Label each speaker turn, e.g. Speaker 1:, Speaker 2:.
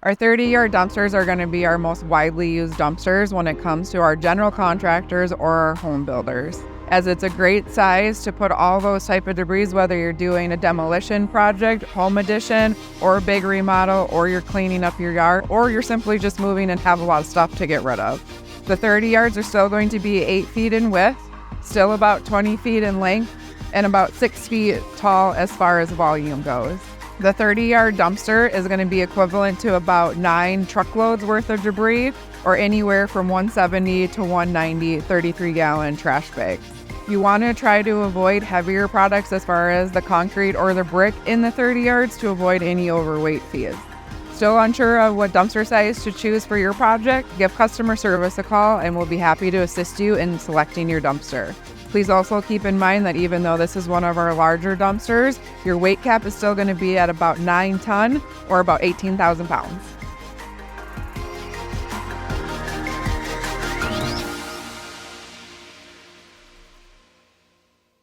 Speaker 1: Our 30-yard dumpsters are going to be our most widely used dumpsters when it comes to our general contractors or our home builders, as it's a great size to put all those type of debris, whether you're doing a demolition project, home addition, or a big remodel, or you're cleaning up your yard, or you're simply just moving and have a lot of stuff to get rid of. The 30 yards are still going to be 8 feet in width, still about 20 feet in length, and about 6 feet tall as far as volume goes. The 30-yard dumpster is going to be equivalent to about 9 truckloads worth of debris, or anywhere from 170 to 190 33-gallon trash bags. You want to try to avoid heavier products as far as the concrete or the brick in the 30 yards to avoid any overweight fees. Still unsure of what dumpster size to choose for your project? Give customer service a call and we'll be happy to assist you in selecting your dumpster. Please also keep in mind that even though this is one of our larger dumpsters, your weight cap is still going to be at about 9 ton or about 18,000 pounds.